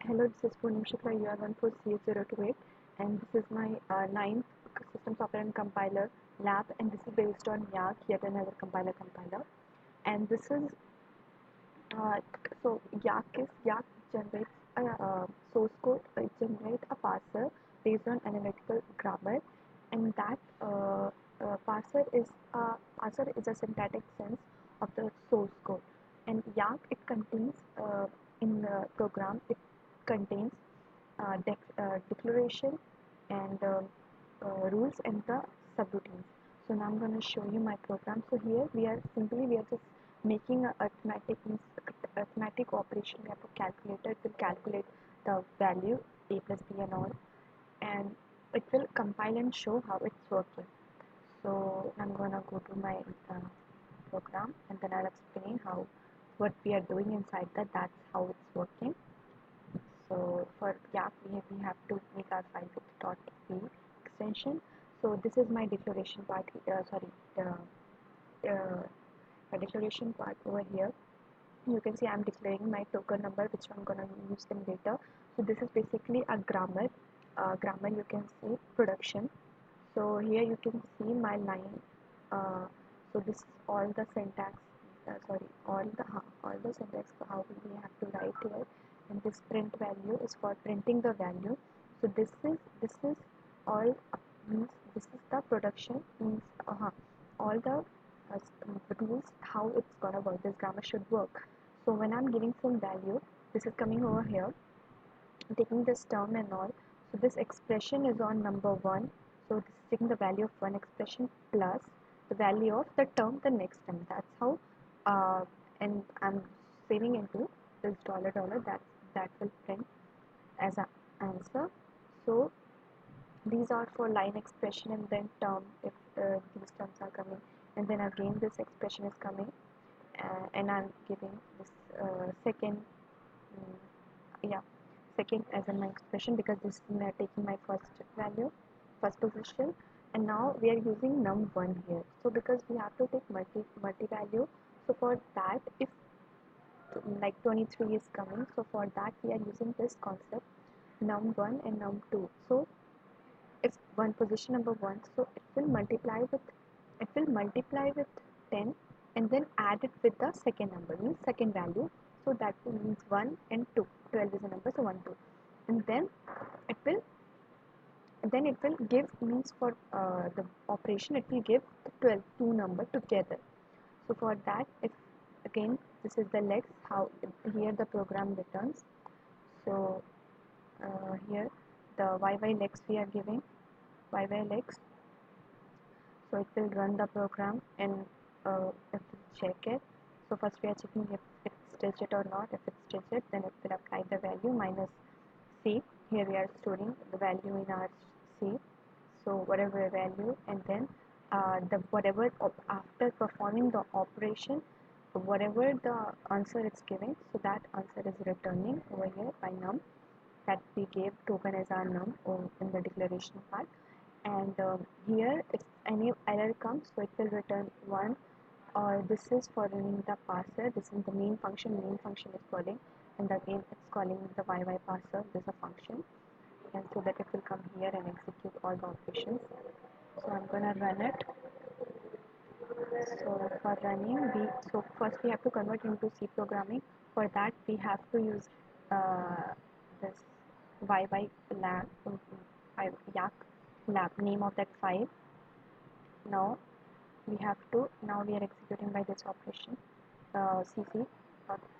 Hello, this is Poonam Shukla, UR14C028, and this is my ninth System Software and Compiler lab, and this is based on YACC, yet another compiler. And this is YACC generates a source code. It generates a parser based on analytical grammar, and that parser is a syntactic sense of the source code. And YACC it contains in the program it contains declaration and rules and the subroutines. So now I'm going to show you my program. So here we are just making a arithmetic operation. We have to calculate it. Will calculate the value a plus b and all, and it will compile and show how it's working. So I'm gonna go to my program, and then I'll explain how what we are doing inside that. That's how it's working. So for YACC, we have to make our file with .p extension. So this is my declaration part. The declaration part over here. You can see I'm declaring my token number, which I'm gonna use them later. So this is basically a grammar. Grammar you can see production. So here you can see my line. So this is all the syntax. All the syntax for how we have to write here. And this print value is for printing the value. So this is all means this is the production means all the rules how it's gonna work. This grammar should work. So when I'm giving some value, this is coming over here, taking this term and all. So this expression is on number 1. So this is taking the value of one expression plus the value of the term the next term. That's how and I'm saving into this $, that will print as an answer. So these are for line expression and then term if these terms are coming, and then again this expression is coming, and I'm giving this second yeah second as in my expression, because this we are taking my first position, and now we are using num1 here. So because we have to take multi value, so for that if like 23 is coming, so for that we are using this concept num1 and num2. So if one position number 1, so it will multiply with 10 and then add it with the second number, means second value. So that means 1 and 2. 12 is a number, so 1 2, and it will then it will give, means for the operation it will give the 12 two number together. So for that, if again this is the legs, how here the program returns. So here the legs we are giving legs. So it will run the program and it will check it. So first we are checking if it's digit or not. If it's digit, then it will apply the value minus C. Here we are storing the value in our C. So whatever value, and then the whatever after performing the operation, whatever the answer it's giving, so that answer is returning over here by num, that we gave token as our num in the declaration part. And here if any error comes, so it will return 1, or this is for running the parser. This is the main function is calling, and again it's calling the YY parser. This is a function, and so that it will come here and execute all the operations. So I'm gonna run it. So for running, so first we have to convert into C programming. For that we have to use this YY lab, YACC lab, name of that file. Now now we are executing by this operation, CC,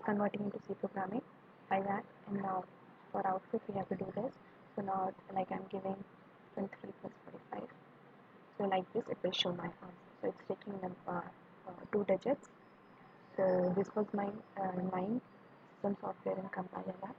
converting into C programming by that, and now for output we have to do this. So now like I'm giving 23 plus 45. So like this, it will show my answer. So it's taking them 2 digits. So this was my 9 System Software and Compiler lab.